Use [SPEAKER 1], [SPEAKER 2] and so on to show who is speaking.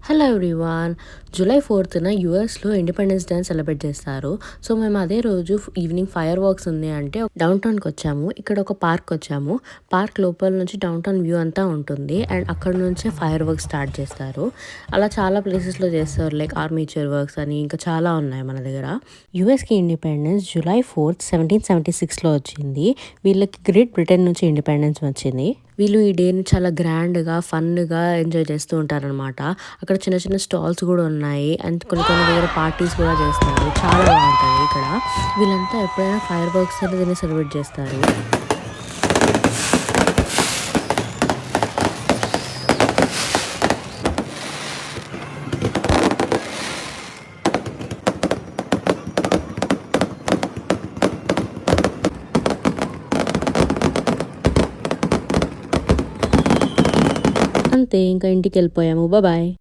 [SPEAKER 1] Hello everyone. July 4న యూఎస్లో independence day celebrate చేస్తారు. So మేము అదే రోజు ఈవినింగ్ ఫైర్ వర్క్స్ ఉంది అంటే డౌన్ టౌన్కి వచ్చాము. ఇక్కడ ఒక పార్క్ వచ్చాము. పార్క్ లోపల నుంచి డౌన్ టౌన్ వ్యూ అంతా ఉంటుంది అండ్ అక్కడ నుంచే ఫైర్ వర్క్స్ స్టార్ట్ చేస్తారు. అలా చాలా ప్లేసెస్లో చేస్తారు, లైక్ ఆర్మీచర్ వర్క్స్ అని ఇంకా చాలా ఉన్నాయి మన దగ్గర. యూఎస్కి ఇండిపెండెన్స్ జూలై 4, 1776లో వచ్చింది. వీళ్ళకి గ్రేట్ బ్రిటన్ నుంచి ఇండిపెండెన్స్ వచ్చింది. వీళ్ళు ఈ డేని చాలా గ్రాండ్గా ఫన్గా ఎంజాయ్ చేస్తూ ఉంటారనమాట. అక్కడ చిన్న చిన్న స్టాల్స్ కూడా ఉన్నాయి అండ్ కొన్ని కొన్ని దగ్గర పార్టీస్ కూడా చేస్తారు. చాలా బాగుంటుంది ఇక్కడ. వీళ్ళంతా ఎప్పుడైనా ఫైర్ వర్క్స్ అనేది దీన్ని సెలబ్రేట్ చేస్తారు. అంతే, ఇంకా ఇంటికి వెళ్ళిపోయాము. బాయ్.